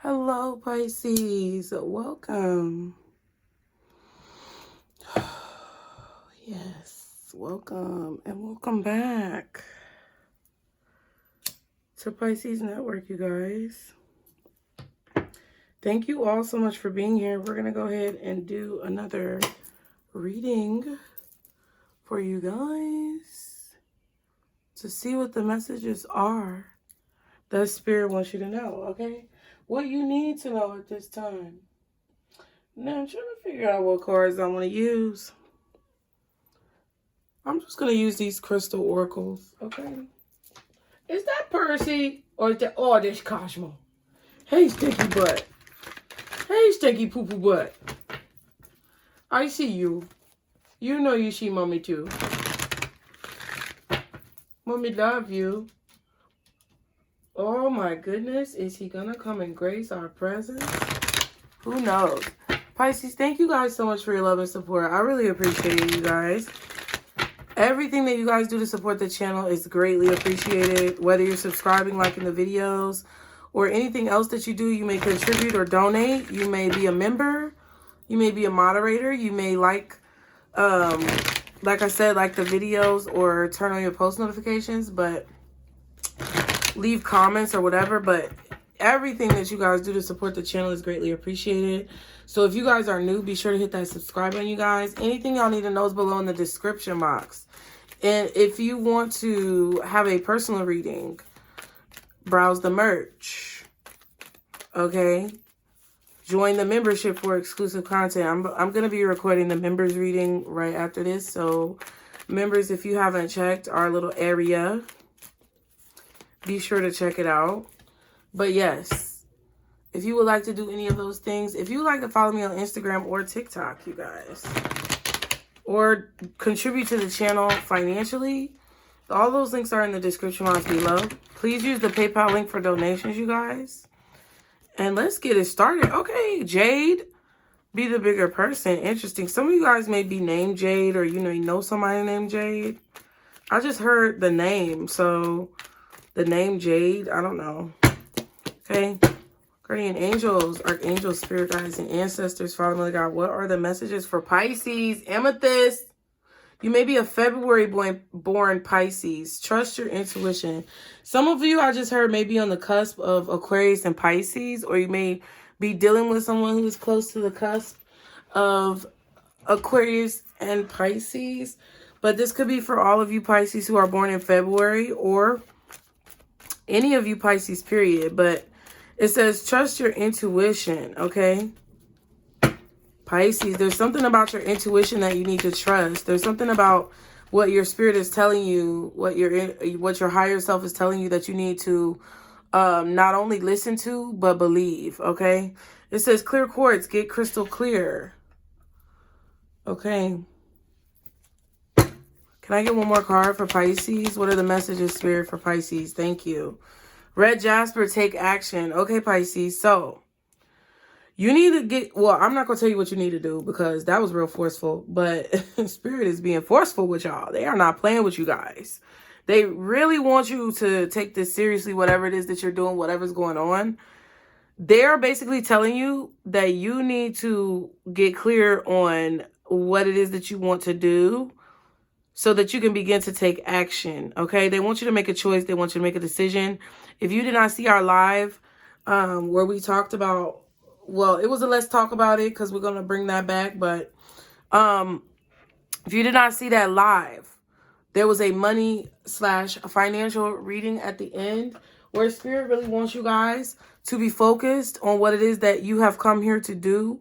Hello, Pisces. Welcome. Yes, welcome and welcome back to Pisces Network, you guys. Thank you all so much for being here. We're going to go ahead and do another reading for you guys to see what the messages are that Spirit wants you to know, okay? What you need to know at this time. Now, I'm trying to figure out what cards I want to use. I'm just going to use these crystal oracles, okay? Is that Percy or is that, oh, this Cosmo? Hey, stinky butt. Hey, stinky poo-poo butt. I see you. You know you see mommy too. Mommy love you. Oh my goodness. Is he going to come and grace our presence? Who knows? Pisces, thank you guys so much for your love and support. I really appreciate you guys. Everything that you guys do to support the channel is greatly appreciated. Whether you're subscribing, liking the videos, or anything else that you do, you may contribute or donate. You may be a member. You may be a moderator. You may like I said, like the videos or turn on your post notifications, but leave comments or whatever. But everything that you guys do to support the channel is greatly appreciated. So if you guys are new, be sure to hit that subscribe button, you guys. Anything y'all need to know is below in the description box. And if you want to have a personal reading, browse the merch. Okay? Join the membership for exclusive content. I'm going to be recording the members reading right after this. So members, if you haven't checked our little area, be sure to check it out. But yes, if you would like to do any of those things, if you would like to follow me on Instagram or TikTok, you guys, or contribute to the channel financially, all those links are in the description box below. Please use the PayPal link for donations, you guys. And let's get it started. Okay, Jade, be the bigger person. Interesting. Some of you guys may be named Jade, or you know somebody named Jade. I just heard the name, so the name Jade, I don't know. Okay. Guardian angels, archangels, spirit guides, and ancestors, Father, Mother God, what are the messages for Pisces? Amethyst, you may be a February born Pisces. Trust your intuition. Some of you, I just heard, may be on the cusp of Aquarius and Pisces, or you may be dealing with someone who is close to the cusp of Aquarius and Pisces. But this could be for all of you Pisces who are born in February, or any of you Pisces, period. But it says, trust your intuition, okay? Pisces, there's something about your intuition that you need to trust. There's something about what your spirit is telling you, what your higher self is telling you that you need to not only listen to, but believe, okay? It says, clear quartz, get crystal clear. Okay. Can I get one more card for Pisces? What are the messages, Spirit, for Pisces? Thank you. Red Jasper, take action. Okay, Pisces. So, you need to get... Well, I'm not going to tell you what you need to do because that was real forceful. But Spirit is being forceful with y'all. They are not playing with you guys. They really want you to take this seriously, whatever it is that you're doing, whatever's going on. They're basically telling you that you need to get clear on what it is that you want to do, so that you can begin to take action, okay? They want you to make a choice. They want you to make a decision. If you did not see our live where we talked about, well, it was a let's talk about it because we're going to bring that back. But if you did not see that live, there was a money/financial reading at the end where Spirit really wants you guys to be focused on what it is that you have come here to do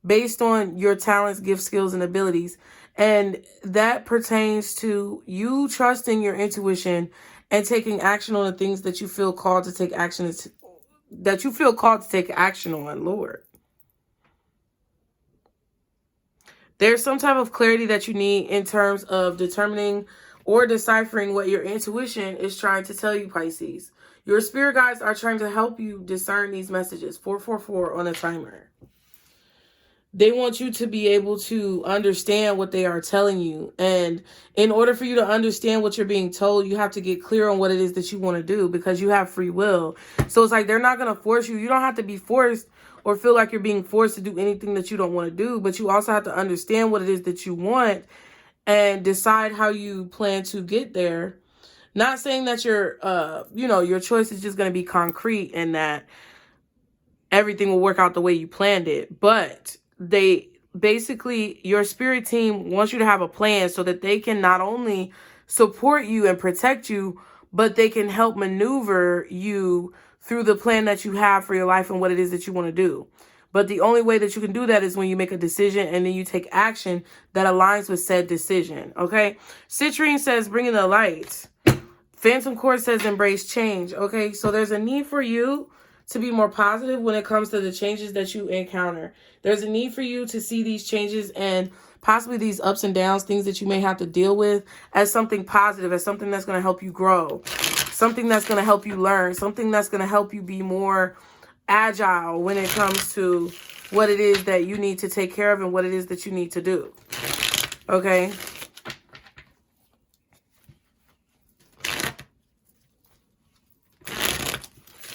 based on your talents, gifts, skills, and abilities. And that pertains to you trusting your intuition and taking action on the things that you feel called to take action, on, Lord. There's some type of clarity that you need in terms of determining or deciphering what your intuition is trying to tell you, Pisces. Your spirit guides are trying to help you discern these messages. 444 on a timer. They want you to be able to understand what they are telling you. And in order for you to understand what you're being told, you have to get clear on what it is that you want to do, because you have free will. So it's like they're not going to force you. You don't have to be forced or feel like you're being forced to do anything that you don't want to do. But you also have to understand what it is that you want and decide how you plan to get there. Not saying that your choice is just going to be concrete and that everything will work out the way you planned it. But your spirit team wants you to have a plan so that they can not only support you and protect you, but they can help maneuver you through the plan that you have for your life and what it is that you want to do. But the only way that you can do that is when you make a decision and then you take action that aligns with said decision. Okay. Citrine says, bring in the light. Phantom Court says, embrace change. Okay. So there's a need for you to be more positive when it comes to the changes that you encounter. There's a need for you to see these changes and possibly these ups and downs, things that you may have to deal with, as something positive, as something that's going to help you grow, something that's going to help you learn, something that's going to help you be more agile when it comes to what it is that you need to take care of and what it is that you need to do. Okay?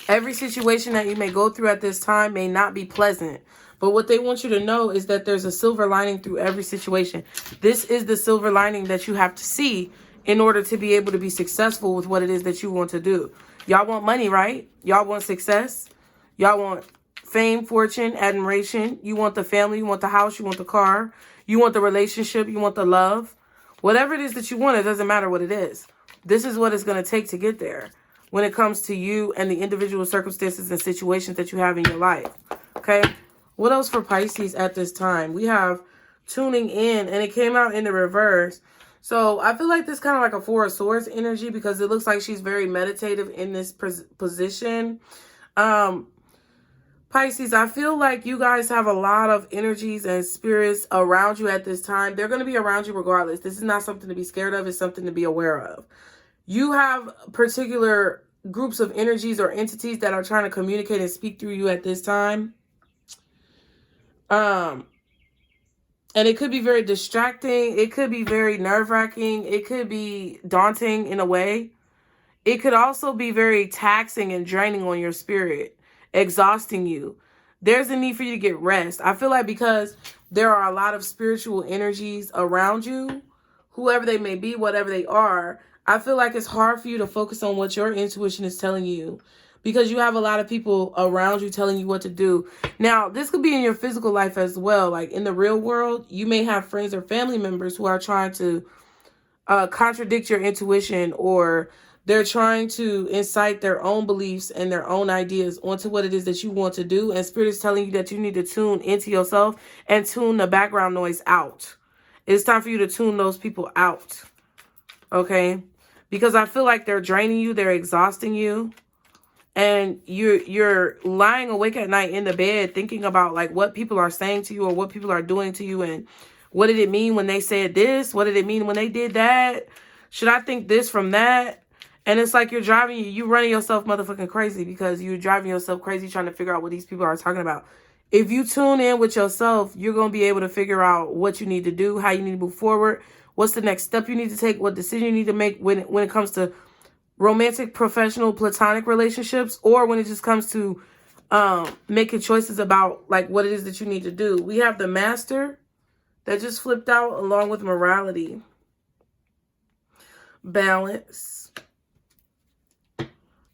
Every situation that you may go through at this time may not be pleasant. But what they want you to know is that there's a silver lining through every situation. This is the silver lining that you have to see in order to be able to be successful with what it is that you want to do. Y'all want money, right? Y'all want success. Y'all want fame, fortune, admiration. You want the family. You want the house. You want the car. You want the relationship. You want the love. Whatever it is that you want, it doesn't matter what it is. This is what it's going to take to get there when it comes to you and the individual circumstances and situations that you have in your life. Okay? What else for Pisces at this time? We have tuning in, and it came out in the reverse. So I feel like this kind of like a Four of Swords energy, because it looks like she's very meditative in this position. Pisces, I feel like you guys have a lot of energies and spirits around you at this time. They're going to be around you regardless. This is not something to be scared of. It's something to be aware of. You have particular groups of energies or entities that are trying to communicate and speak through you at this time. And it could be very distracting. It could be very nerve-wracking. It could be daunting in a way. It could also be very taxing and draining on your spirit, exhausting you. There's a need for you to get rest. I feel like because there are a lot of spiritual energies around you, whoever they may be, whatever they are, I feel like it's hard for you to focus on what your intuition is telling you, because you have a lot of people around you telling you what to do. Now, this could be in your physical life as well. Like in the real world, you may have friends or family members who are trying to contradict your intuition, or they're trying to incite their own beliefs and their own ideas onto what it is that you want to do. And Spirit is telling you that you need to tune into yourself and tune the background noise out. It's time for you to tune those people out. Okay? Because I feel like they're draining you. They're exhausting you. And you're lying awake at night in the bed thinking about like what people are saying to you or what people are doing to you. And what did it mean when they said this? What did it mean when they did that? Should I think this from that? And it's like you're running yourself motherfucking crazy, because you're driving yourself crazy trying to figure out what these people are talking about. If you tune in with yourself, you're going to be able to figure out what you need to do, how you need to move forward, what's the next step you need to take, what decision you need to make when it comes to romantic, professional, platonic relationships, or when it just comes to making choices about like what it is that you need to do. We have the Master that just flipped out, along with morality, balance.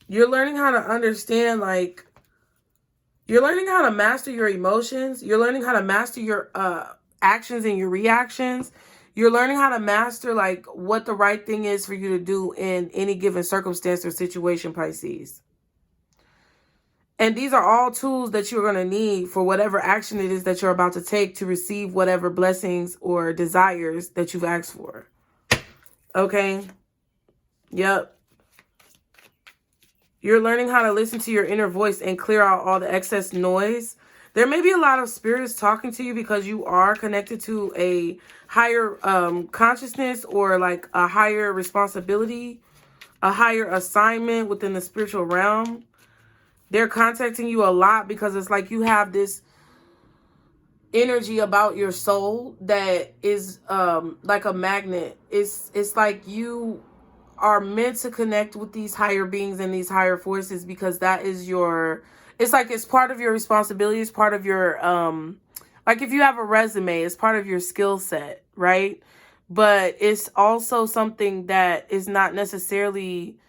You're learning how to understand, like, you're learning how to master your emotions. You're learning how to master your actions and your reactions. You're learning how to master, like, what the right thing is for you to do in any given circumstance or situation, Pisces. And these are all tools that you're going to need for whatever action it is that you're about to take to receive whatever blessings or desires that you've asked for. Okay? Yep. You're learning how to listen to your inner voice and clear out all the excess noise. There may be a lot of spirits talking to you because you are connected to a higher consciousness, or like a higher responsibility, a higher assignment within the spiritual realm. They're contacting you a lot because it's like you have this energy about your soul that is like a magnet. It's like you are meant to connect with these higher beings and these higher forces, because that is your, it's like it's part of your responsibility, it's part of your like if you have a resume, it's part of your skill set, right? But it's also something that is not necessarily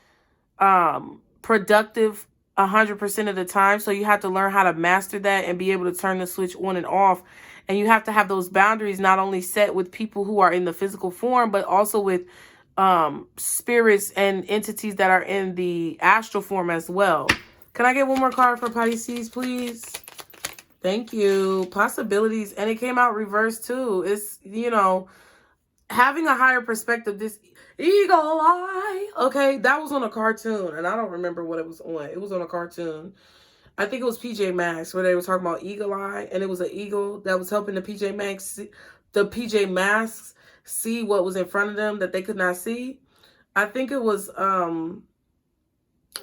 productive 100% of the time. So you have to learn how to master that and be able to turn the switch on and off. And you have to have those boundaries not only set with people who are in the physical form, but also with spirits and entities that are in the astral form as well. Can I get one more card for Pisces, please? Thank you. Possibilities. And it came out reversed too. It's, you know, having a higher perspective. This eagle eye. Okay, that was on a cartoon, and I don't remember what it was on. It was on a cartoon. I think it was PJ Masks, where they were talking about eagle eye, and it was an eagle that was helping the PJ Masks see what was in front of them that they could not see. I think it was that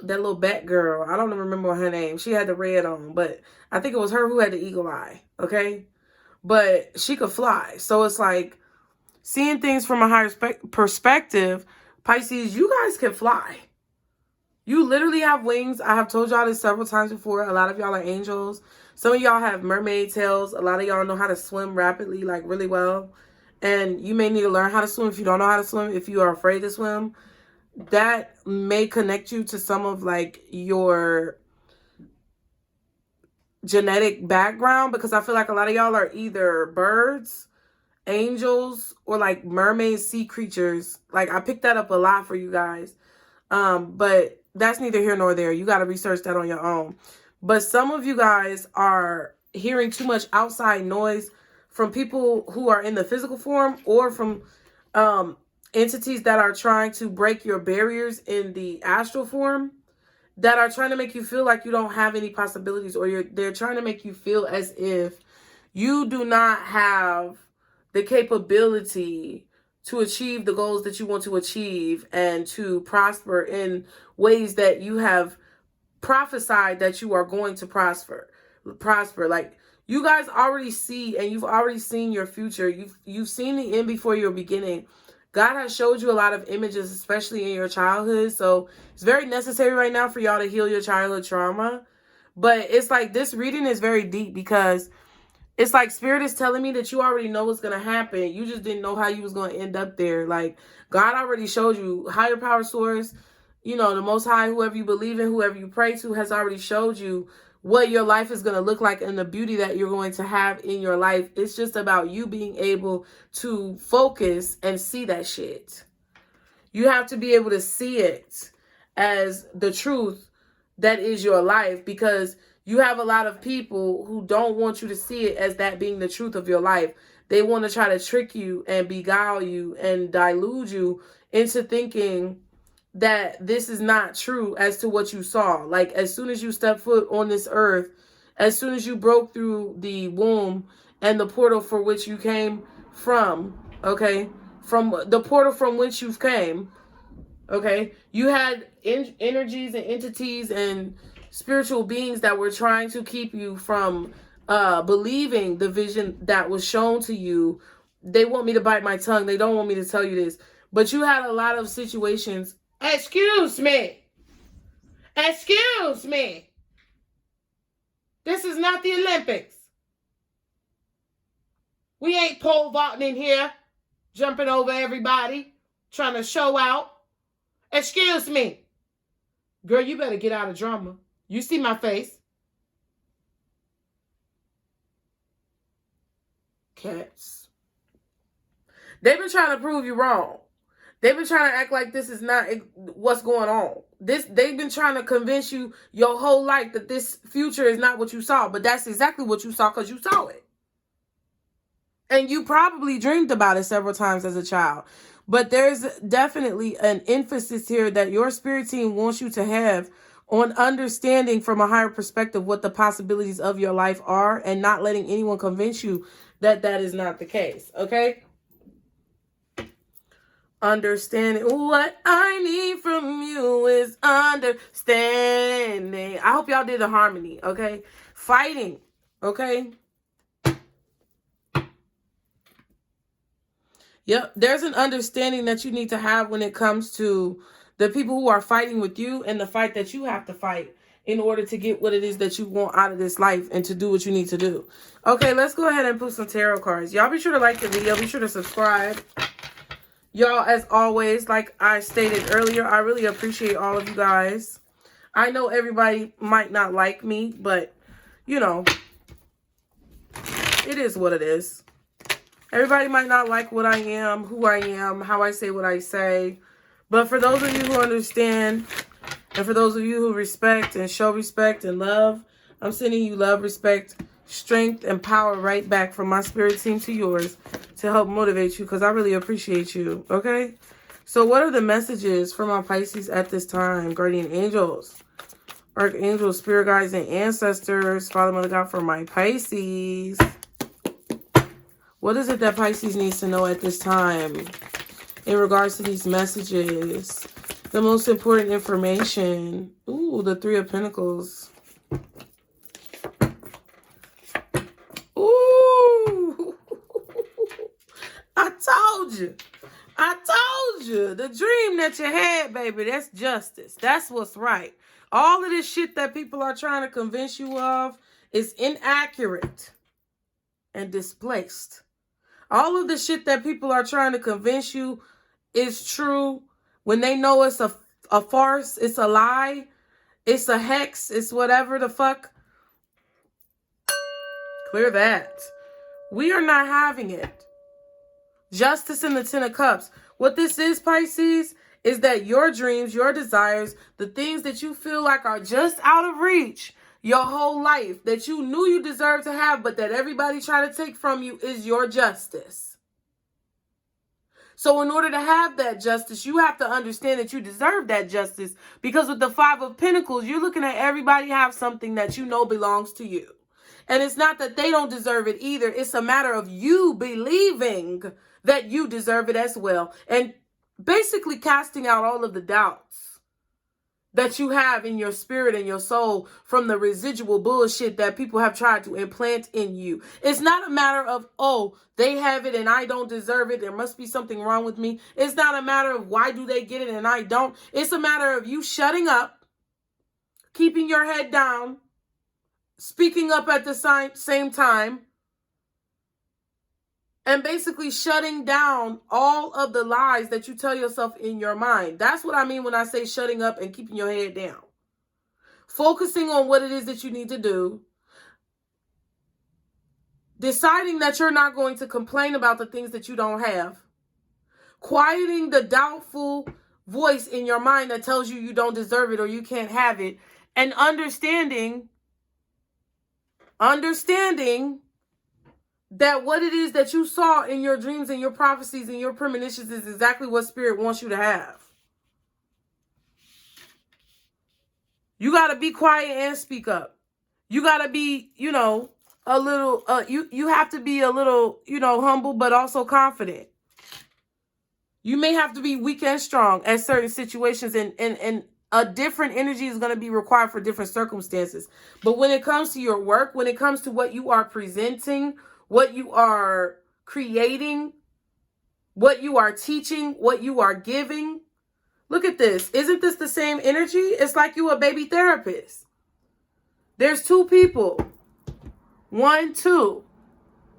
little bat girl. I don't remember her name. She had the red on, but I think it was her who had the eagle eye. Okay, but she could fly, so it's like seeing things from a higher perspective. Pisces, you guys can fly. You literally have wings. I have told y'all this several times before. A lot of y'all are angels. Some of y'all have mermaid tails. A lot of y'all know how to swim rapidly, like really well. And you may need to learn how to swim if you don't know how to swim, if you are afraid to swim. That may connect you to some of like your genetic background, because I feel like a lot of y'all are either birds, angels, or like mermaid sea creatures. Like I picked that up a lot for you guys. But that's neither here nor there. You got to research that on your own. But some of you guys are hearing too much outside noise from people who are in the physical form, or from entities that are trying to break your barriers in the astral form, that are trying to make you feel like you don't have any possibilities, or they're trying to make you feel as if you do not have the capability to achieve the goals that you want to achieve and to prosper in ways that you have prophesied that you are going to prosper. Like you guys already see, and you've already seen your future. You've seen the end before your beginning. God has showed you a lot of images, especially in your childhood. So it's very necessary right now for y'all to heal your childhood trauma. But it's like this reading is very deep, because it's like Spirit is telling me that you already know what's going to happen. You just didn't know how you was going to end up there. Like God already showed you. Higher power source, you know, the Most High, whoever you believe in, whoever you pray to, has already showed you what your life is going to look like and the beauty that you're going to have in your life. It's just about you being able to focus and see that shit. You have to be able to see it as the truth that is your life, because you have a lot of people who don't want you to see it as that being the truth of your life. They want to try to trick you and beguile you and delude you into thinking that this is not true as to what you saw. Like as soon as you step foot on this earth, as soon as you broke through the womb and the portal for which you came from, okay, from the portal from which you came, okay, you had energies and entities and spiritual beings that were trying to keep you from believing the vision that was shown to you. They want me to bite my tongue. They don't want me to tell you this. But you had a lot of situations. Excuse me. Excuse me. This is not the Olympics. We ain't pole vaulting in here, jumping over everybody, trying to show out. Excuse me. Girl, you better get out of drama. You see my face. Cats. They've been trying to prove you wrong. They've been trying to act like this is not what's going on. They've been trying to convince you your whole life that this future is not what you saw. But that's exactly what you saw, because you saw it. And you probably dreamed about it several times as a child. But there's definitely an emphasis here that your spirit team wants you to have on understanding from a higher perspective what the possibilities of your life are, and not letting anyone convince you that that is not the case. Okay? Understanding. What I need from you is understanding. I hope y'all did the harmony. Okay? Fighting. Okay? Yep, there's an understanding that you need to have when it comes to the people who are fighting with you and the fight that you have to fight in order to get what it is that you want out of this life and to do what you need to do. Okay, let's go ahead and put some tarot cards. Y'all be sure to like the video. Be sure to subscribe. Y'all, as always, like I stated earlier, I really appreciate all of you guys. I know everybody might not like me, but, you know, it is what it is. Everybody might not like what I am, who I am, how I say what I say. But for those of you who understand, and for those of you who respect and show respect and love, I'm sending you love, respect, strength, and power right back from my spirit team to yours to help motivate you, because I really appreciate you, okay? So what are the messages for my Pisces at this time? Guardian angels, archangels, spirit guides, and ancestors. Father, Mother, God, for my Pisces. What is it that Pisces needs to know at this time in regards to these messages? The most important information. Ooh, the Three of Pentacles. Ooh. I told you. I told you. The dream that you had, baby, that's justice. That's what's right. All of this shit that people are trying to convince you of is inaccurate and displaced. All of the shit that people are trying to convince you is true when they know it's a farce, it's a lie, it's a hex, it's whatever the fuck. Clear that. We are not having it. Justice in the Ten of Cups. What this is, Pisces, is that your dreams, your desires, the things that you feel like are just out of reach your whole life, that you knew you deserved to have, but that everybody tried to take from you, is your justice. So in order to have that justice, you have to understand that you deserve that justice, because with the Five of Pentacles, you're looking at everybody have something that you know belongs to you. And it's not that they don't deserve it either. It's a matter of you believing that you deserve it as well. And basically casting out all of the doubts that you have in your spirit and your soul from the residual bullshit that people have tried to implant in you. It's not a matter of, oh, they have it and I don't deserve it, there must be something wrong with me. It's not a matter of why do they get it and I don't. It's a matter of you shutting up, keeping your head down, speaking up at the same time, and basically shutting down all of the lies that you tell yourself in your mind. That's what I mean when I say shutting up and keeping your head down. Focusing on what it is that you need to do. Deciding that you're not going to complain about the things that you don't have. Quieting the doubtful voice in your mind that tells you you don't deserve it or you can't have it. And understanding that what it is that you saw in your dreams and your prophecies and your premonitions is exactly what Spirit wants you to have. You got to be quiet and speak up. You got to be, you know, a little, you have to be a little, you know, humble, but also confident. You may have to be weak and strong at certain situations, and a different energy is going to be required for different circumstances. But when it comes to your work, when it comes to what you are presenting, what you are creating, what you are teaching, what you are giving. Look at this. Isn't this the same energy? It's like you a baby therapist. There's two people. 1, 2.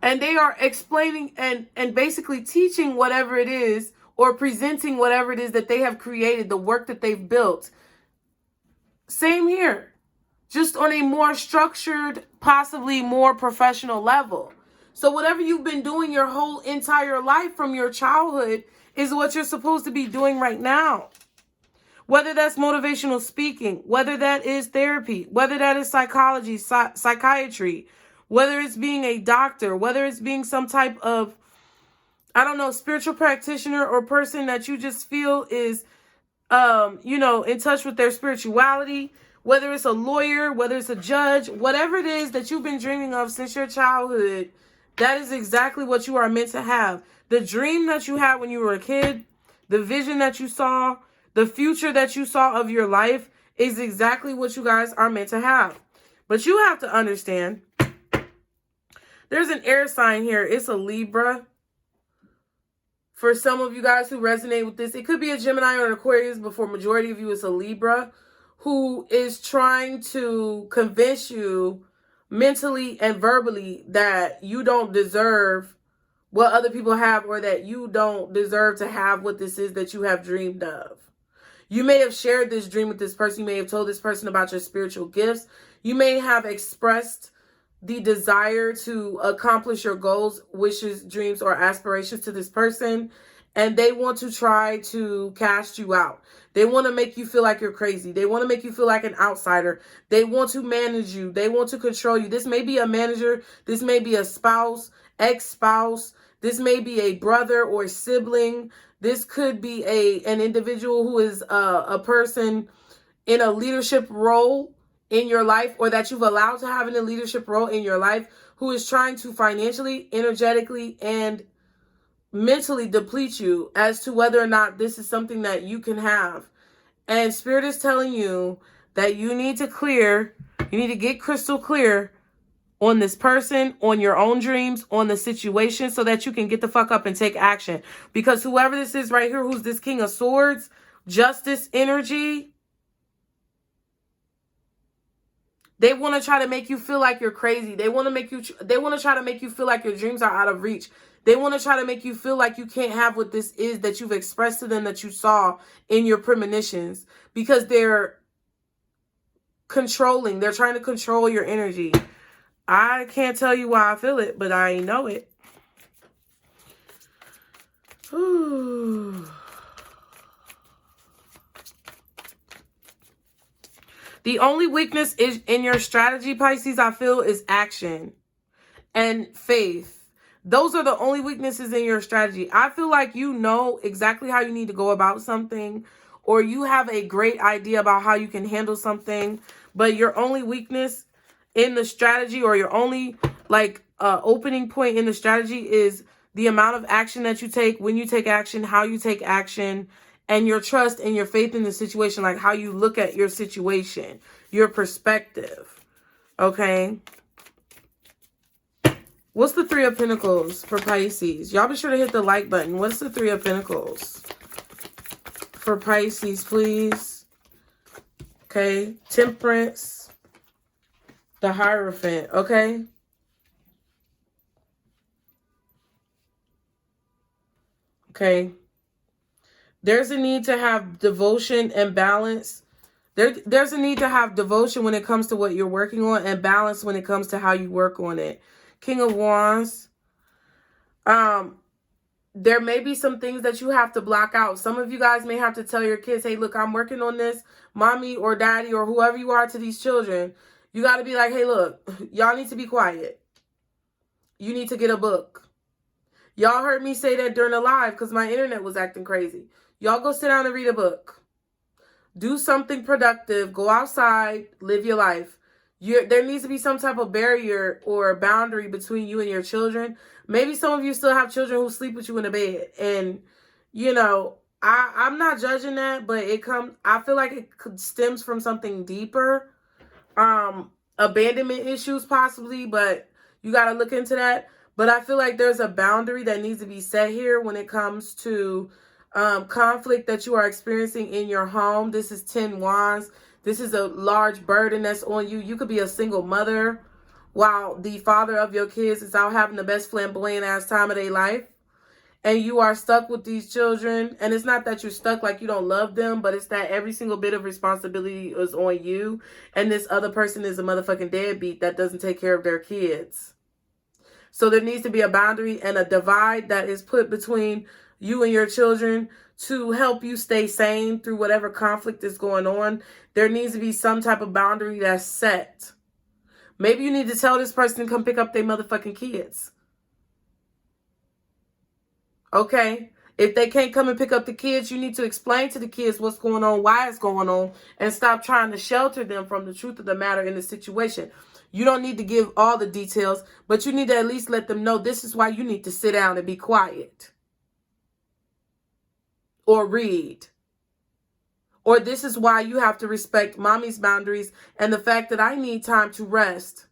And they are explaining and basically teaching whatever it is, or presenting whatever it is that they have created, the work that they've built. Same here. Just on a more structured, possibly more professional level. So whatever you've been doing your whole entire life from your childhood is what you're supposed to be doing right now. Whether that's motivational speaking, whether that is therapy, whether that is psychology, psychiatry, whether it's being a doctor, whether it's being some type of, I don't know, spiritual practitioner or person that you just feel is, you know, in touch with their spirituality, whether it's a lawyer, whether it's a judge, whatever it is that you've been dreaming of since your childhood, that is exactly what you are meant to have. The dream that you had when you were a kid, the vision that you saw, the future that you saw of your life is exactly what you guys are meant to have. But you have to understand, there's an air sign here. It's a Libra. For some of you guys who resonate with this, it could be a Gemini or an Aquarius, but for majority of you, it's a Libra who is trying to convince you mentally and verbally that you don't deserve what other people have, or that you don't deserve to have what this is that you have dreamed of. You may have shared this dream with this person. You may have told this person about your spiritual gifts. You may have expressed the desire to accomplish your goals, wishes, dreams, or aspirations to this person, and they want to try to cast you out. They want to make you feel like you're crazy. They want to make you feel like an outsider. They want to manage you. They want to control you. This may be a manager. This may be a spouse, ex-spouse. This may be a brother or sibling. This could be an individual who is a person in a leadership role in your life, or that you've allowed to have in a leadership role in your life, who is trying to financially, energetically, and mentally deplete you as to whether or not this is something that you can have. And Spirit is telling you that you need to get crystal clear on this person, on your own dreams, on the situation, so that you can get the fuck up and take action. Because whoever this is right here, who's this King of Swords, justice energy, they want to try to make you feel like you're crazy. They want to try to make you feel like your dreams are out of reach. They want to try to make you feel like you can't have what this is that you've expressed to them, that you saw in your premonitions, because they're controlling. They're trying to control your energy. I can't tell you why I feel it, but I know it. Ooh. The only weakness is in your strategy, Pisces, I feel, is action and faith. Those are the only weaknesses in your strategy. I feel like you know exactly how you need to go about something, or you have a great idea about how you can handle something, but your only weakness in the strategy, or your only opening point in the strategy, is the amount of action that you take, when you take action, how you take action, and your trust and your faith in the situation, like how you look at your situation, your perspective. Okay? What's the Three of Pentacles for Pisces? Y'all be sure to hit the like button. What's the Three of Pentacles for Pisces, please? Okay? Temperance. The Hierophant. Okay? Okay? There's a need to have devotion and balance. There's a need to have devotion when it comes to what you're working on, and balance when it comes to how you work on it. King of Wands. There may be some things that you have to block out. Some of you guys may have to tell your kids, hey, look, I'm working on this. Mommy or daddy or whoever you are to these children, you got to be like, hey, look, y'all need to be quiet. You need to get a book. Y'all heard me say that during the live because my internet was acting crazy. Y'all go sit down and read a book. Do something productive. Go outside. Live your life. There needs to be some type of barrier or boundary between you and your children. Maybe some of you still have children who sleep with you in the bed. And, you know, I'm not judging that, but I feel like it stems from something deeper. Abandonment issues possibly, but you got to look into that. But I feel like there's a boundary that needs to be set here when it comes to conflict that you are experiencing in your home. This is 10 Wands. This is a large burden that's on you. You could be a single mother while the father of your kids is out having the best flamboyant ass time of their life. And you are stuck with these children. And it's not that you're stuck like you don't love them, but it's that every single bit of responsibility is on you. And this other person is a motherfucking deadbeat that doesn't take care of their kids. So there needs to be a boundary and a divide that is put between you and your children to help you stay sane through whatever conflict is going on. There needs to be some type of boundary that's set. Maybe you need to tell this person to come pick up their motherfucking kids. Okay? If they can't come and pick up the kids, you need to explain to the kids what's going on, why it's going on, and stop trying to shelter them from the truth of the matter in the situation. You don't need to give all the details, but you need to at least let them know this is why you need to sit down and be quiet. Or read. Or this is why you have to respect mommy's boundaries and the fact that I need time to rest.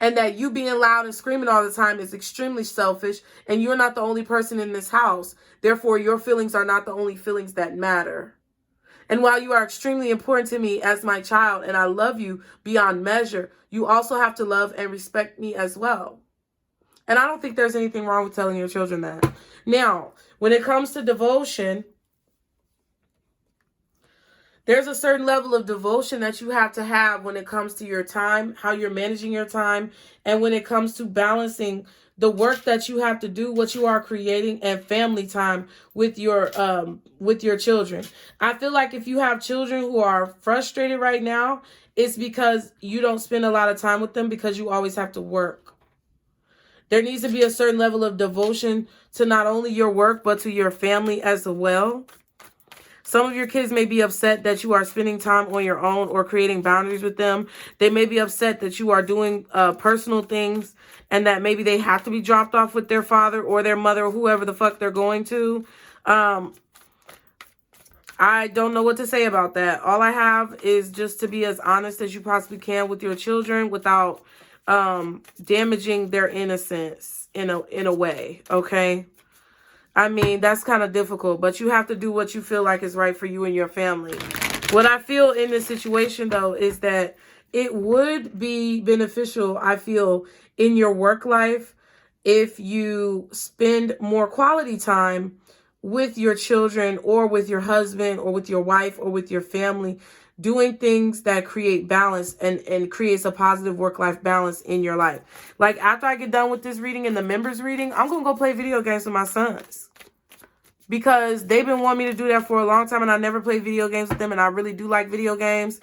and that you being loud and screaming all the time is extremely selfish, and you're not the only person in this house. Therefore, your feelings are not the only feelings that matter. And while you are extremely important to me as my child, and I love you beyond measure, you also have to love and respect me as well. And I don't think there's anything wrong with telling your children that. Now, when it comes to devotion, there's a certain level of devotion that you have to have when it comes to your time, how you're managing your time, and when it comes to balancing the work that you have to do, what you are creating, and family time with your children. I feel like if you have children who are frustrated right now, it's because you don't spend a lot of time with them because you always have to work. There needs to be a certain level of devotion to not only your work, but to your family as well. Some of your kids may be upset that you are spending time on your own or creating boundaries with them. They may be upset that you are doing personal things and that maybe they have to be dropped off with their father or their mother or whoever the fuck they're going to. I don't know what to say about that. All I have is just to be as honest as you possibly can with your children without damaging their innocence in a way, okay? I mean, that's kind of difficult, but you have to do what you feel like is right for you and your family. What I feel in this situation, though, is that it would be beneficial, I feel, in your work life if you spend more quality time with your children or with your husband or with your wife or with your family, doing things that create balance and creates a positive work-life balance in your life. Like, after I get done with this reading and the members reading, I'm going to go play video games with my sons. Because they've been wanting me to do that for a long time, and I never played video games with them, and I really do like video games.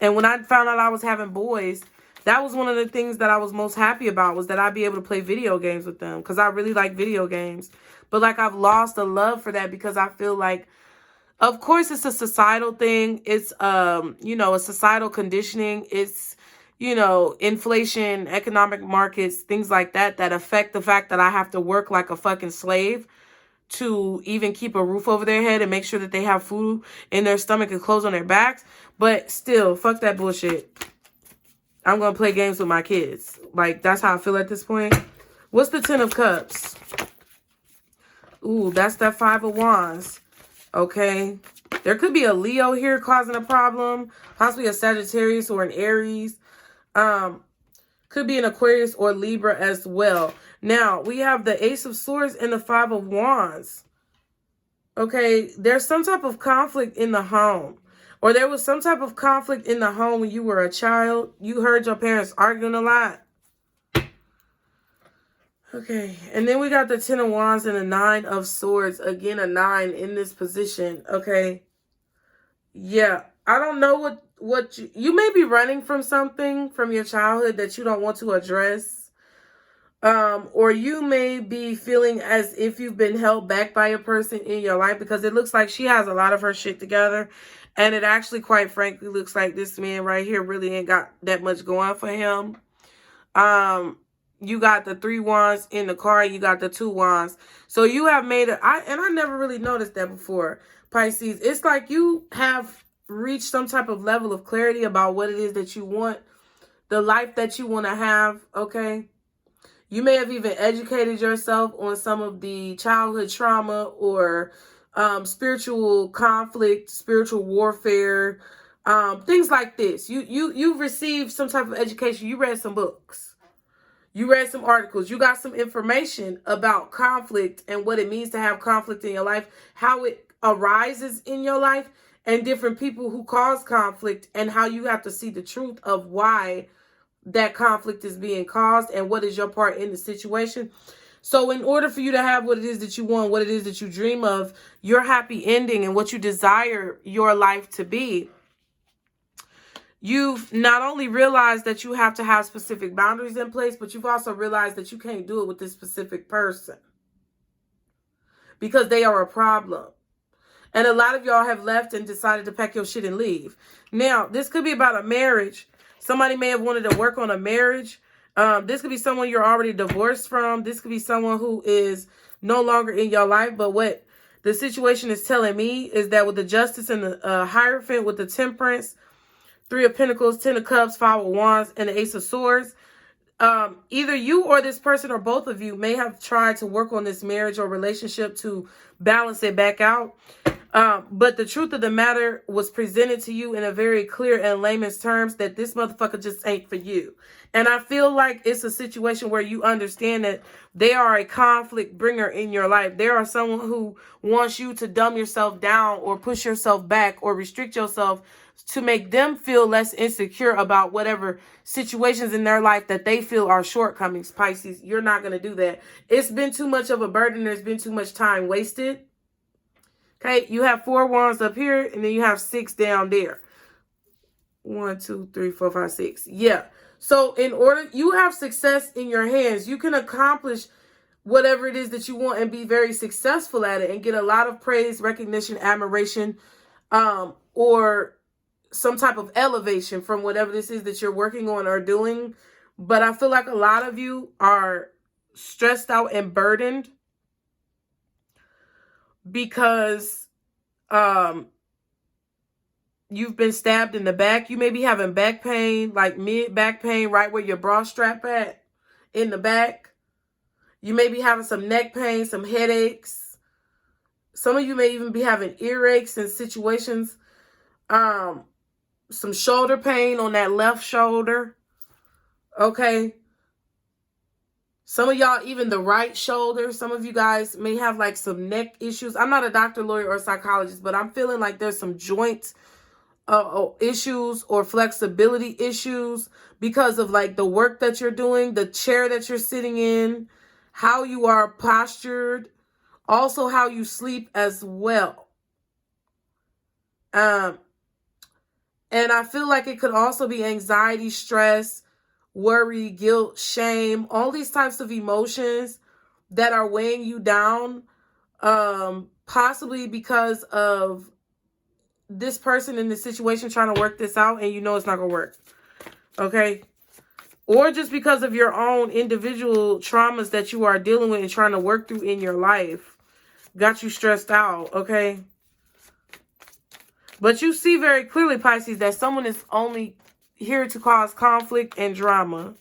And when I found out I was having boys, that was one of the things that I was most happy about, was that I'd be able to play video games with them, because I really like video games. But, like, I've lost a love for that because I feel like, of course, it's a societal thing. It's, you know, a societal conditioning. It's, you know, inflation, economic markets, things like that, that affect the fact that I have to work like a fucking slave to even keep a roof over their head and make sure that they have food in their stomach and clothes on their backs. But still, fuck that bullshit. I'm going to play games with my kids. Like, that's how I feel at this point. What's the 10 of Cups? Ooh, that's that 5 of Wands. Okay. There could be a Leo here causing a problem. Possibly a Sagittarius or an Aries. Could be an Aquarius or Libra as well. Now, we have the Ace of Swords and the 5 of Wands. Okay, there's some type of conflict in the home. Or there was some type of conflict in the home when you were a child. You heard your parents arguing a lot. Okay, and then we got the 10 of Wands and the 9 of Swords. Again, a 9 in this position. Okay. Yeah, I don't know what you may be running from something from your childhood that you don't want to address. Or you may be feeling as if you've been held back by a person in your life, because it looks like she has a lot of her shit together. And it actually, quite frankly, looks like this man right here really ain't got that much going for him. You got the 3 wands in the card. You got the 2 wands. So you have made it. I never really noticed that before, Pisces. It's like you have reached some type of level of clarity about what it is that you want, the life that you want to have. Okay. You may have even educated yourself on some of the childhood trauma or spiritual conflict, spiritual warfare, things like this. You've received some type of education. You read some books. You read some articles. You got some information about conflict and what it means to have conflict in your life, how it arises in your life, and different people who cause conflict, and how you have to see the truth of why that conflict is being caused and what is your part in the situation. So in order for you to have what it is that you want, what it is that you dream of, your happy ending and what you desire your life to be, you've not only realized that you have to have specific boundaries in place, but you've also realized that you can't do it with this specific person because they are a problem. And a lot of y'all have left and decided to pack your shit and leave. Now, this could be about a marriage. Somebody may have wanted to work on a marriage. This could be someone you're already divorced from. This could be someone who is no longer in your life. But what the situation is telling me is that with the Justice and the Hierophant, with the Temperance, 3 of Pentacles, 10 of Cups, 5 of Wands, and the Ace of Swords, Either you or this person or both of you may have tried to work on this marriage or relationship to balance it back out. But the truth of the matter was presented to you in a very clear and layman's terms that this motherfucker just ain't for you. And I feel like it's a situation where you understand that they are a conflict bringer in your life. They are someone who wants you to dumb yourself down or push yourself back or restrict yourself to make them feel less insecure about whatever situations in their life that they feel are shortcomings. Pisces, you're not going to do that. It's been too much of a burden. There's been too much time wasted. Okay, you have 4 wands up here, and then you have 6 down there. 1, 2, 3, 4, 5, 6. Yeah. So in order, you have success in your hands. You can accomplish whatever it is that you want and be very successful at it and get a lot of praise, recognition, admiration, or some type of elevation from whatever this is that you're working on or doing. But I feel like a lot of you are stressed out and burdened because you've been stabbed in the back. You may be having back pain, like mid back pain, right where your bra strap at, in the back. You may be having some neck pain, some headaches. Some of you may even be having earaches in situations. Some shoulder pain on that left shoulder. Okay. Some of y'all, even the right shoulder. Some of you guys may have like some neck issues. I'm not a doctor, lawyer, or psychologist, but I'm feeling like there's some joint issues or flexibility issues because of like the work that you're doing, the chair that you're sitting in, how you are postured, also how you sleep as well. And I feel like it could also be anxiety, stress, worry, guilt, shame, all these types of emotions that are weighing you down, possibly because of this person in this situation trying to work this out and you know it's not going to work. Okay? Or just because of your own individual traumas that you are dealing with and trying to work through in your life. Got you stressed out, okay? But you see very clearly, Pisces, that someone is only here to cause conflict and drama.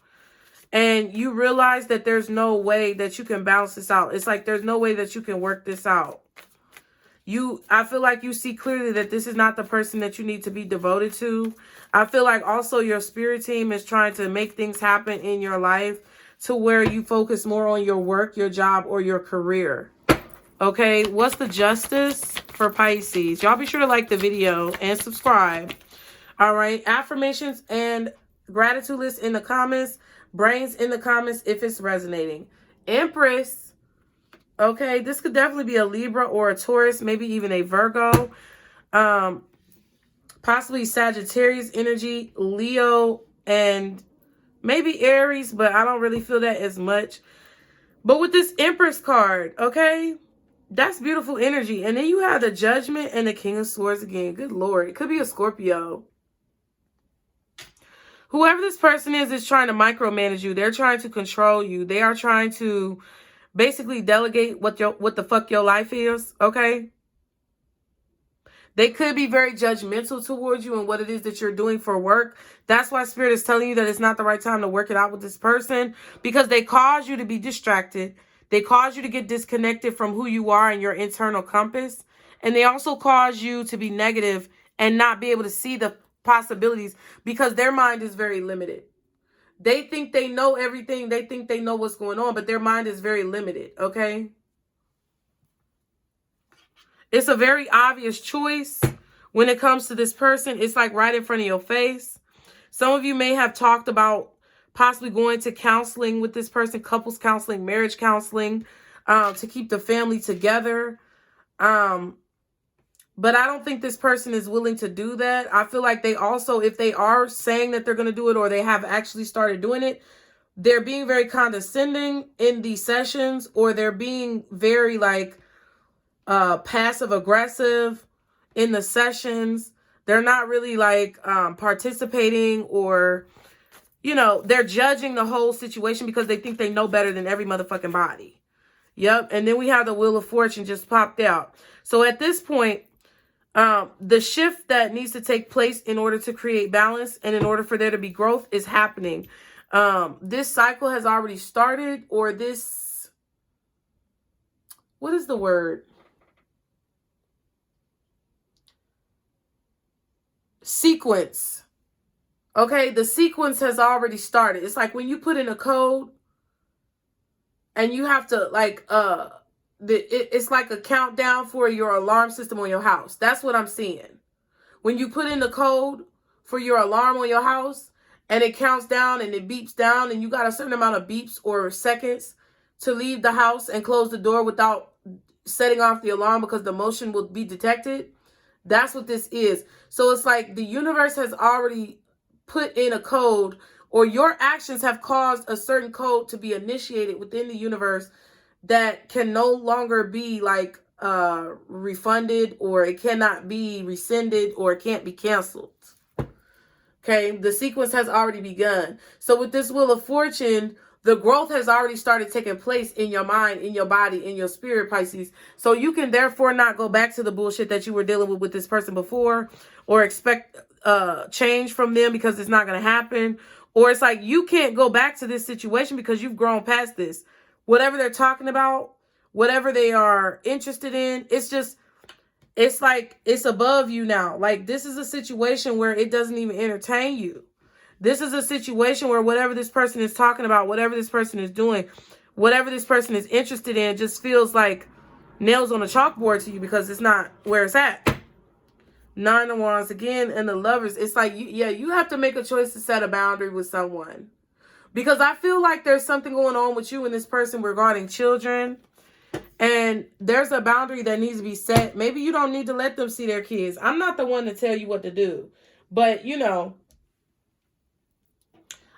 And you realize that there's no way that you can balance this out. It's like there's no way that you can work this out. I feel like you see clearly that this is not the person that you need to be devoted to. I feel like also your spirit team is trying to make things happen in your life to where you focus more on your work, your job, or your career. Okay, what's the justice for Pisces? Y'all be sure to like the video and subscribe. All right, affirmations and gratitude list in the comments. Brains in the comments if it's resonating. Empress. Okay, this could definitely be a Libra or a Taurus, maybe even a Virgo. Possibly Sagittarius energy, Leo, and maybe Aries, but I don't really feel that as much. But with this Empress card, okay, that's beautiful energy. And then you have the Judgment and the King of Swords again. Good Lord. It could be a Scorpio. Whoever this person is trying to micromanage you. They're trying to control you. They are trying to basically delegate what the fuck your life is, okay? They could be very judgmental towards you and what it is that you're doing for work. That's why Spirit is telling you that it's not the right time to work it out with this person, because they cause you to be distracted. They cause you to get disconnected from who you are and your internal compass. And they also cause you to be negative and not be able to see the possibilities because their mind is very limited. They think they know everything. They think they know what's going on, but their mind is very limited, okay? It's a very obvious choice when it comes to this person. It's like right in front of your face. Some of you may have talked about possibly going to counseling with this person, couples counseling, marriage counseling, to keep the family together. But I don't think this person is willing to do that. I feel like they also, if they are saying that they're going to do it or they have actually started doing it, they're being very condescending in these sessions, or they're being very like passive aggressive in the sessions. They're not really like participating, or, you know, they're judging the whole situation because they think they know better than every motherfucking body. Yep. And then we have the Wheel of Fortune just popped out. So at this point, the shift that needs to take place in order to create balance and in order for there to be growth is happening. This cycle has already started, or this, what is the word? Sequence. Okay, the sequence has already started. It's like when you put in a code and you have to like it's like a countdown for your alarm system on your house. That's what I'm seeing. When you put in the code for your alarm on your house and it counts down and it beeps down and you got a certain amount of beeps or seconds to leave the house and close the door without setting off the alarm because the motion will be detected. That's what this is. So it's like the universe has already put in a code, or your actions have caused a certain code to be initiated within the universe that can no longer be like refunded, or it cannot be rescinded, or it can't be canceled. Okay, the sequence has already begun. So with this Wheel of Fortune, the growth has already started taking place in your mind, in your body, in your spirit, Pisces. So you can therefore not go back to the bullshit that you were dealing with this person before, or expect change from them because it's not going to happen. Or it's like you can't go back to this situation because you've grown past this. Whatever they're talking about, whatever they are interested in, it's like it's above you now. Like this is a situation where it doesn't even entertain you. This is a situation where whatever this person is talking about, whatever this person is doing, whatever this person is interested in just feels like nails on a chalkboard to you because it's not where it's at. 9 of Wands again, and the Lovers. It's like, you have to make a choice to set a boundary with someone. Because I feel like there's something going on with you and this person regarding children. And there's a boundary that needs to be set. Maybe you don't need to let them see their kids. I'm not the one to tell you what to do. But, you know,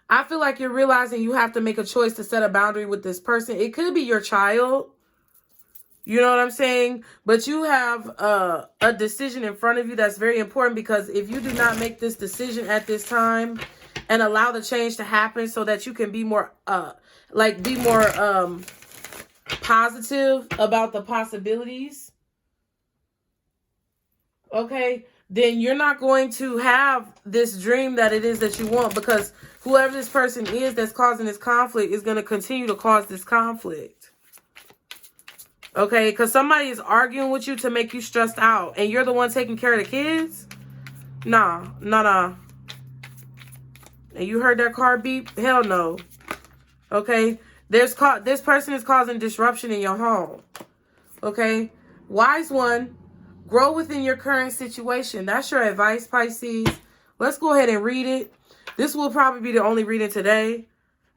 I feel like you're realizing you have to make a choice to set a boundary with this person. It could be your child. You know what I'm saying? But you have a decision in front of you that's very important, because if you do not make this decision at this time and allow the change to happen so that you can be more positive about the possibilities, okay, then you're not going to have this dream that it is that you want, because whoever this person is that's causing this conflict is going to continue to cause this conflict. Okay, because somebody is arguing with you to make you stressed out, and you're the one taking care of the kids? Nah. And you heard that car beep? Hell no. Okay, this person is causing disruption in your home. Okay, Wise One, grow within your current situation. That's your advice, Pisces. Let's go ahead and read it. This will probably be the only reading today,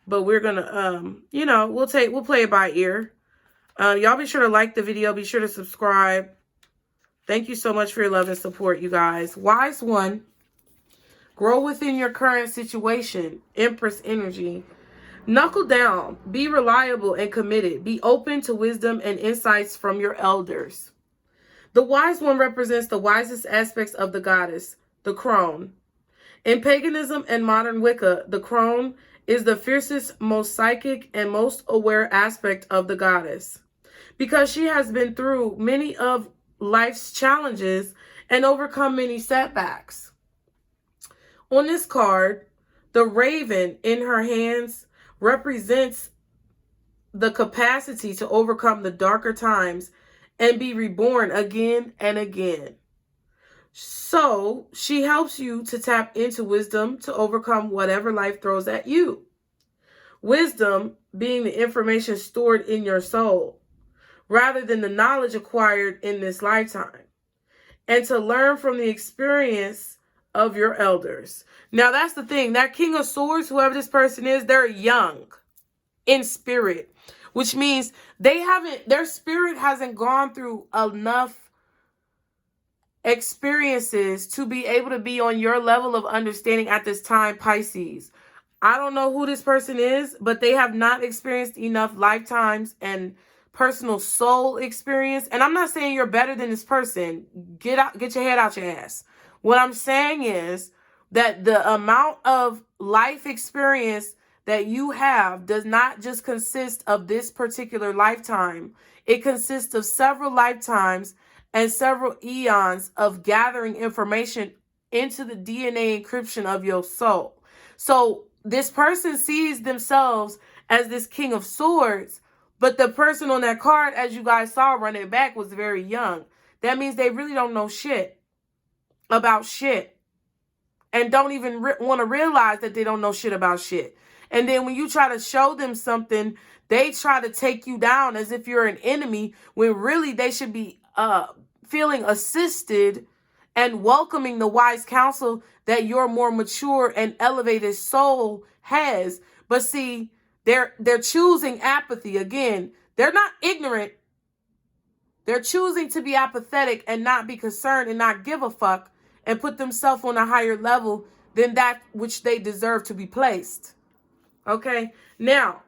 but we're gonna we'll play it by ear. Y'all be sure to like the video. Be sure to subscribe. Thank you so much for your love and support, you guys. Wise One, grow within your current situation. Empress energy. Knuckle down. Be reliable and committed. Be open to wisdom and insights from your elders. The Wise One represents the wisest aspects of the goddess, the crone. In paganism and modern Wicca, the crone is the fiercest, most psychic, and most aware aspect of the goddess, because she has been through many of life's challenges and overcome many setbacks. On this card, the raven in her hands represents the capacity to overcome the darker times and be reborn again and again. So she helps you to tap into wisdom to overcome whatever life throws at you. Wisdom being the information stored in your soul, rather than the knowledge acquired in this lifetime, and to learn from the experience of your elders. Now that's the thing, that King of Swords, whoever this person is, they're young in spirit, which means their spirit hasn't gone through enough experiences to be able to be on your level of understanding at this time, Pisces. I don't know who this person is, but they have not experienced enough lifetimes and personal soul experience. And I'm not saying you're better than this person. Get your head out your ass. What I'm saying is that the amount of life experience that you have does not just consist of this particular lifetime. It consists of several lifetimes and several eons of gathering information into the DNA encryption of your soul. So this person sees themselves as this King of Swords, but the person on that card, as you guys saw running back, was very young. That means they really don't know shit about shit. And don't even want to realize that they don't know shit about shit. And then when you try to show them something, they try to take you down as if you're an enemy, when really they should be feeling assisted and welcoming the wise counsel that your more mature and elevated soul has. But see, they're choosing apathy. Again, they're not ignorant. They're choosing to be apathetic and not be concerned and not give a fuck and put themselves on a higher level than that which they deserve to be placed. Okay? Now,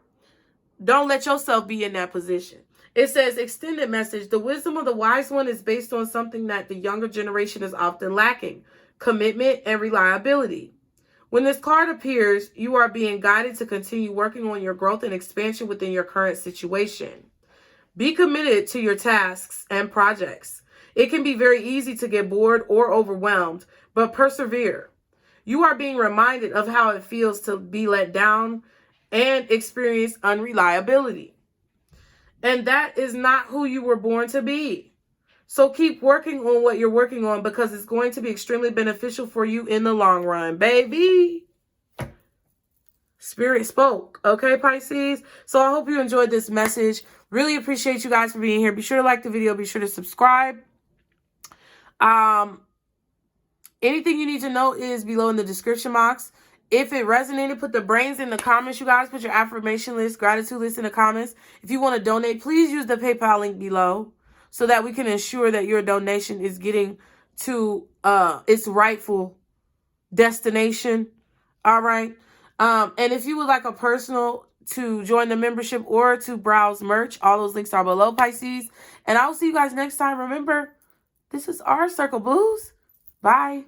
don't let yourself be in that position. It says, extended message. The wisdom of the wise one is based on something that the younger generation is often lacking: commitment and reliability. When this card appears, you are being guided to continue working on your growth and expansion within your current situation. Be committed to your tasks and projects. It can be very easy to get bored or overwhelmed, but persevere. You are being reminded of how it feels to be let down and experience unreliability. And that is not who you were born to be. So keep working on what you're working on, because it's going to be extremely beneficial for you in the long run, baby. Spirit spoke. Okay, Pisces? So I hope you enjoyed this message. Really appreciate you guys for being here. Be sure to like the video. Be sure to subscribe. Anything you need to know is below in the description box. If it resonated, put the brains in the comments, you guys. Put your affirmation list, gratitude list in the comments. If you want to donate, please use the PayPal link below so that we can ensure that your donation is getting to its rightful destination. All right. And if you would like a personal to join the membership or to browse merch, all those links are below, Pisces. And I will see you guys next time. Remember, this is our Circle Blues. Bye.